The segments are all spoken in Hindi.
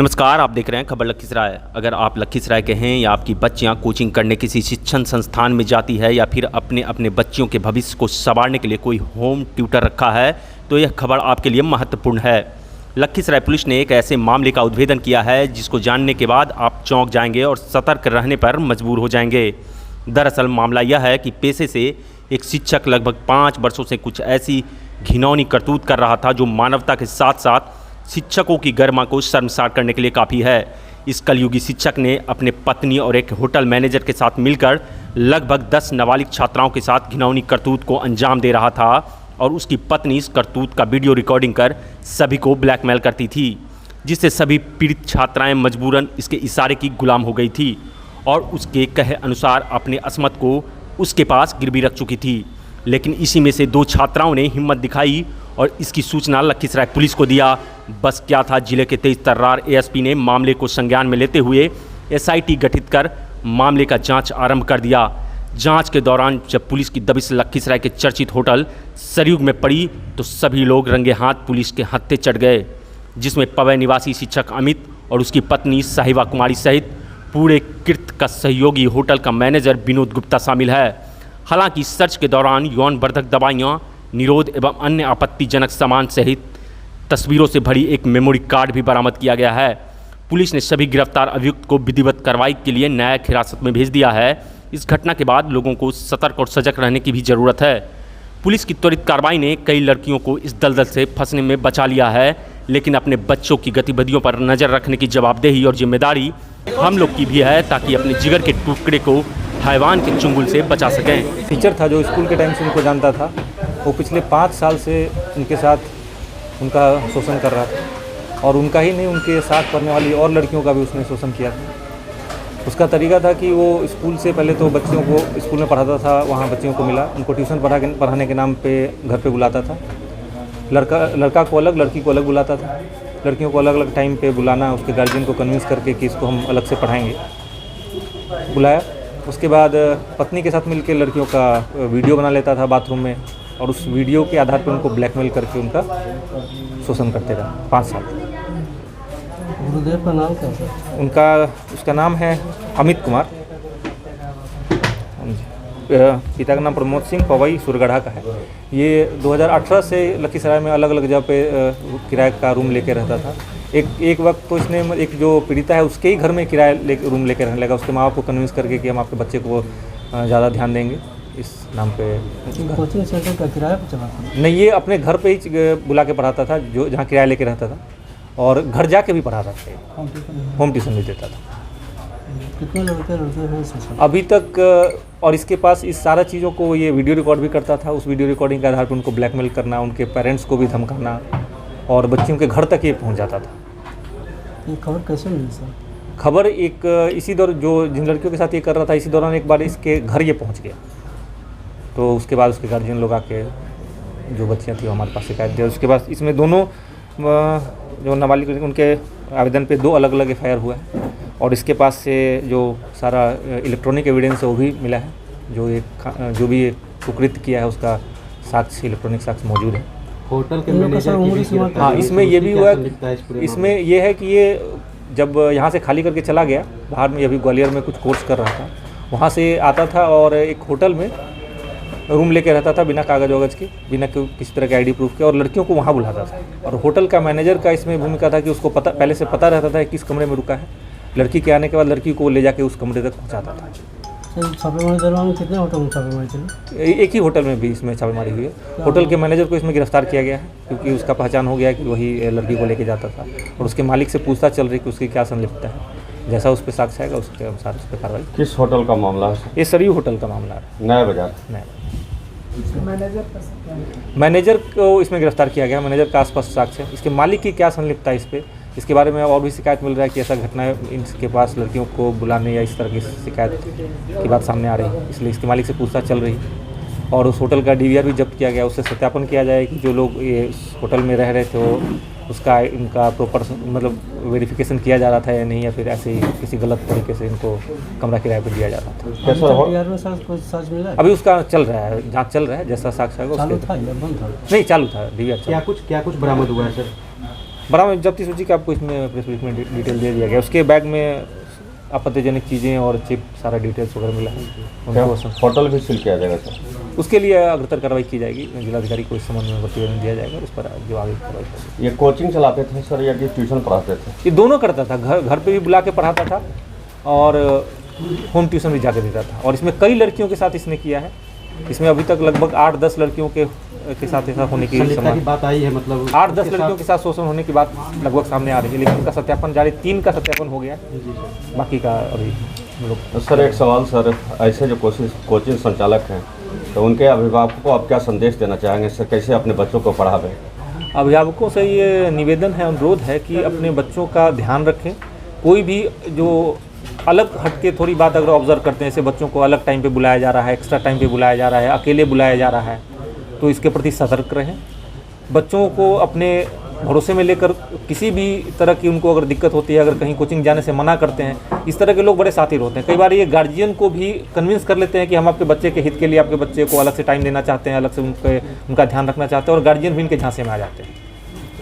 नमस्कार, आप देख रहे हैं खबर लखीसराय। अगर आप लखीसराय के हैं या आपकी बच्चियां कोचिंग करने किसी शिक्षण संस्थान में जाती है या फिर अपने बच्चियों के भविष्य को संवारने के लिए कोई होम ट्यूटर रखा है तो यह खबर आपके लिए महत्वपूर्ण है। लखीसराय पुलिस ने एक ऐसे मामले का उद्भेदन किया है जिसको जानने के बाद आप चौंक जाएंगे और सतर्क रहने पर मजबूर हो जाएंगे। दरअसल मामला यह है कि पेशे से एक शिक्षक लगभग 5 वर्षों से कुछ ऐसी घिनौनी करतूत कर रहा था जो मानवता के साथ साथ शिक्षकों की गरिमा को शर्मसार करने के लिए काफ़ी है। इस कलयुगी शिक्षक ने अपने पत्नी और एक होटल मैनेजर के साथ मिलकर लगभग 10 नाबालिग छात्राओं के साथ घिनौनी करतूत को अंजाम दे रहा था और उसकी पत्नी इस करतूत का वीडियो रिकॉर्डिंग कर सभी को ब्लैकमेल करती थी, जिससे सभी पीड़ित छात्राएं मजबूरन इसके इशारे की गुलाम हो गई थी और उसके कहे अनुसार अपने असमत को उसके पास गिरवी रख चुकी थी। लेकिन इसी में से 2 छात्राओं ने हिम्मत दिखाई और इसकी सूचना लखीसराय पुलिस को दिया। बस क्या था, जिले के तेज तर्रार एएसपी ने मामले को संज्ञान में लेते हुए एसआईटी गठित कर मामले का जांच आरंभ कर दिया। जांच के दौरान जब पुलिस की दबिश लखीसराय के चर्चित होटल सरयुग में पड़ी तो सभी लोग रंगे हाथ पुलिस के हत्थे चढ़ गए, जिसमें पवई निवासी शिक्षक अमित और उसकी पत्नी साहिबा कुमारी सहित पूरे कृत्य का सहयोगी होटल का मैनेजर विनोद गुप्ता शामिल है। हालांकि सर्च के दौरान यौनवर्धक दवाइयाँ, निरोध एवं अन्य आपत्तिजनक सामान सहित तस्वीरों से भरी एक मेमोरी कार्ड भी बरामद किया गया है। पुलिस ने सभी गिरफ्तार अभियुक्त को विधिवत कार्रवाई के लिए न्यायिक हिरासत में भेज दिया है। इस घटना के बाद लोगों को सतर्क और सजग रहने की भी ज़रूरत है। पुलिस की त्वरित कार्रवाई ने कई लड़कियों को इस दलदल से फंसने में बचा लिया है, लेकिन अपने बच्चों की गतिविधियों पर नज़र रखने की जवाबदेही और जिम्मेदारी हम लोग की भी है, ताकि अपने जिगर के टुकड़े को हैवान के चुंगल से बचा सकें। टीचर था जो स्कूल के टाइम से उनको जानता था, वो पिछले 5 साल से उनके साथ उनका शोषण कर रहा था और उनका ही नहीं, उनके साथ पढ़ने वाली और लड़कियों का भी उसने शोषण किया था। उसका तरीका था कि वो स्कूल से पहले तो बच्चियों को स्कूल में पढ़ाता था, वहाँ बच्चियों को मिला, उनको ट्यूशन पढ़ाने के नाम पे घर पे बुलाता था। लड़का को अलग, लड़की को अलग बुलाता था। लड़कियों को अलग अलग टाइम पे बुलाना, उसके गार्जियन को कन्विंस करके कि इसको हम अलग से पढ़ाएंगे, बुलाया। उसके बाद पत्नी के साथ मिलकर लड़कियों का वीडियो बना लेता था बाथरूम में और उस वीडियो के आधार पर उनको ब्लैकमेल करके उनका शोषण करते रहा 5 साल। गुरुदेव का नाम क्या है? उसका नाम है अमित कुमार। पिता का नाम प्रमोद सिंह, पवई सुरगढ़ा का है। ये 2018 से लखीसराय में अलग अलग जगह पे किराए का रूम लेके रहता था। एक वक्त तो इसने एक जो पीड़िता है उसके ही घर में रूम लेके रहने लगा, उसके माँ बाप को कन्विंस करके कि हम आपके बच्चे को ज़्यादा ध्यान देंगे इस नाम पे। कोचिंग सेंटर का किराया पर चलाता था? नहीं, ये अपने घर पे ही बुला के पढ़ाता था, जो जहाँ किराया लेके रहता था, और घर जाके भी पढ़ाता था, होम ट्यूशन भी देता था। कितने लड़के हैं अभी तक? और इसके पास इस सारा चीज़ों को ये वीडियो रिकॉर्ड भी करता था। उस वीडियो रिकॉर्डिंग के आधार पर उनको ब्लैकमेल करना, उनके पेरेंट्स को भी धमकाना और बच्चियों के घर तक ये पहुँच जाता था। ये खबर कैसे मिली सर? खबर एक इसी दौरान जो जिन लड़कियों के साथ ये कर रहा था, इसी दौरान एक बार इसके घर ये पहुँच गया, तो उसके बाद उसके गार्जियन लोग आके जो बच्चियाँ थी वो हमारे पास शिकायत दी। उसके बाद इसमें दोनों जो नाबालिग उनके आवेदन पे 2 अलग अलग FIR हुआ है और इसके पास से जो सारा इलेक्ट्रॉनिक एविडेंस है वो भी मिला है। जो भी कुकृत्य किया है उसका साक्ष्य, इलेक्ट्रॉनिक साक्ष्य मौजूद है। होटल के मैनेजर हाँ, इसमें ये भी हुआ, इसमें ये है कि ये जब यहाँ से खाली करके चला गया बाहर में, अभी ग्वालियर में कुछ कोर्स कर रहा था, वहाँ से आता था और एक होटल में रूम लेके रहता था बिना कागज वागज के, बिना किसी तरह के ID प्रूफ के, और लड़कियों को वहाँ बुलाता था। और होटल का मैनेजर का इसमें भूमिका था कि उसको पहले से पता रहता था किस कमरे में रुका है। लड़की के आने के बाद लड़की को ले जाके उस कमरे तक पहुँचाता था। छापेमारी दौरान कितने होटल में छापेमारी चली? एक ही होटल में भी इसमें छापेमारी हुई है। होटल के मैनेजर को इसमें गिरफ्तार किया गया है क्योंकि उसका पहचान हो गया है कि वही लड़की को लेके जाता था, और उसके मालिक से पूछताछ चल रही कि उसकी क्या संलिप्तता है। जैसा उस पर साक्ष्य आएगा उसके अनुसार उस पर कार्रवाई। किस होटल का मामला है? ये सरयू होटल का मामला है, नया बाजार। मैनेजर को इसमें गिरफ्तार किया गया। मैनेजर का आसपास साक्ष्य है, इसके मालिक की क्या संलिप्तता है इसके बारे में और भी शिकायत मिल रहा है कि ऐसा घटना इनके पास लड़कियों को बुलाने या इस तरह की शिकायत की बात सामने आ रही है, इसलिए इसके मालिक से पूछताछ चल रही है। और उस होटल का DVR भी जब्त किया गया, उससे सत्यापन किया जाए कि जो लोग ये होटल में रह रहे थे वो उसका इनका प्रॉपर मतलब वेरिफिकेशन किया जा रहा था या नहीं, या फिर ऐसे ही किसी गलत तरीके से इनको कमरा किराए पर दिया जा रहा था। अभी उसका चल रहा है, जाँच चल रहा है। जैसा साक्ष्य आएगा चालू था या बंद था? नहीं, चालू था DVR। क्या कुछ बरामद हुआ है सर? बरामद जब्ती सूची का आपको इसमें प्रेस रिलीज में डिटेल दे दिया गया। उसके बैग में आपत्तिजनक चीज़ें और चिप सारा डिटेल्स वगैरह मिला है। उनको होटल भी सील किया जाएगा सर? उसके लिए अग्रतर कार्रवाई की जाएगी। जिलाधिकारी को इस संबंध में प्रतिवेदन दिया जाएगा, उस पर जो आगे कार्रवाई करेगी। ये कोचिंग चलाते थे सर या कि ट्यूशन पढ़ाते थे? ये दोनों करता था, घर पे भी बुला के पढ़ाता था और होम ट्यूशन भी जाके देता था। और इसमें कई लड़कियों के साथ इसने किया है। इसमें अभी तक लगभग 8-10 लड़कियों के साथ ऐसा होने की बात आई है, मतलब 8-10 लड़कियों के साथ शोषण होने की बात लगभग सामने आ रही है, लेकिन उनका सत्यापन जारी, 3 का सत्यापन हो गया, बाकी का अभी हम लोग। सर एक सवाल सर, ऐसे जो कोचिंग संचालक हैं तो उनके अभिभावकों को आप क्या संदेश देना चाहेंगे सर, कैसे अपने बच्चों को पढ़ावें? अभिभावकों से ये निवेदन है, अनुरोध है कि अपने बच्चों का ध्यान रखें। कोई भी जो अलग हटके थोड़ी बात अगर ऑब्जर्व करते हैं, जैसे बच्चों को अलग टाइम पे बुलाया जा रहा है, एक्स्ट्रा टाइम पे बुलाया जा रहा है, अकेले बुलाया जा रहा है, तो इसके प्रति सतर्क रहें। बच्चों को अपने भरोसे में लेकर किसी भी तरह की उनको अगर दिक्कत होती है, अगर कहीं कोचिंग जाने से मना करते हैं, इस तरह के लोग बड़े साथी होते हैं। कई बार ये गार्जियन को भी कन्विंस कर लेते हैं कि हम आपके बच्चे के हित के लिए आपके बच्चे को अलग से टाइम देना चाहते हैं, अलग से उनका ध्यान रखना चाहते हैं, और गार्जियन भी इनके झांसे में आ जाते हैं।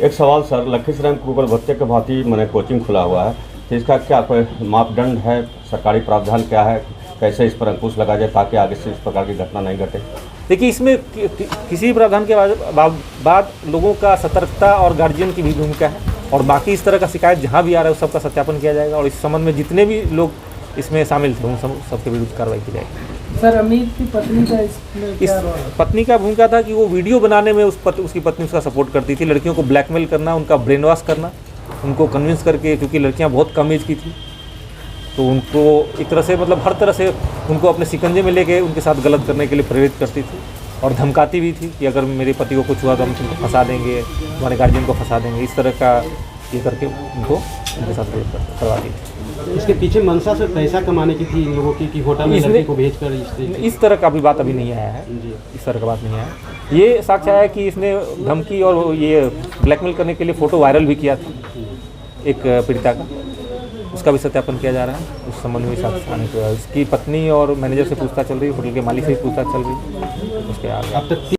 एक सवाल सर, लखीसराय में कुकर भत्ते के भांति मैंने कोचिंग खुला हुआ है, तो इसका क्या कोई मापदंड है, सरकारी प्रावधान क्या है, कैसे इस पर अंकुश लगा जाए ताकि आगे से इस प्रकार की घटना नहीं घटे? देखिए, इसमें किसी प्रावधान के बाद लोगों का सतर्कता और गार्जियन की भी भूमिका है, और बाकी इस तरह का शिकायत जहाँ भी आ रहा है उस सबका सत्यापन किया जाएगा, और इस संबंध में जितने भी लोग इसमें शामिल थे उन सबके विरुद्ध कार्रवाई की जाएगी। सर, अमित की पत्नी का इसमें क्या रोल है? पत्नी का भूमिका था कि वो वीडियो बनाने में उसकी पत्नी उसका सपोर्ट करती थी, लड़कियों को ब्लैकमेल करना, उनका ब्रेन वॉश करना, उनको कन्विंस करके, क्योंकि लड़कियां बहुत कम एज की थी, तो उनको एक तरह से मतलब हर तरह से उनको अपने शिकंजे में लेके उनके साथ गलत करने के लिए प्रेरित करती थी, और धमकाती भी थी कि अगर मेरे पति को कुछ हुआ तो हम तुमको फंसा देंगे, तुम्हारे गार्जियन को फंसा देंगे, इस तरह का ये करके उनके साथ प्रेरित करवा दी थी। इसके पीछे मंशा से पैसा कमाने की थी इन लोगों की कि होटल में लड़की को भेजकर इस तरह का भी बात अभी नहीं आया है। इस तरह का बात नहीं आया। ये साक्ष्य आया कि इसने धमकी और ये ब्लैकमेल करने के लिए फ़ोटो वायरल भी किया था एक पीड़िता का, उसका भी सत्यापन किया जा रहा है। उस संबंध में साक्ष्य आने के बाद इसकी पत्नी और मैनेजर से पूछताछ चल रही है, होटल के मालिक से भी पूछताछ चल रही है। उसके आगे अब तक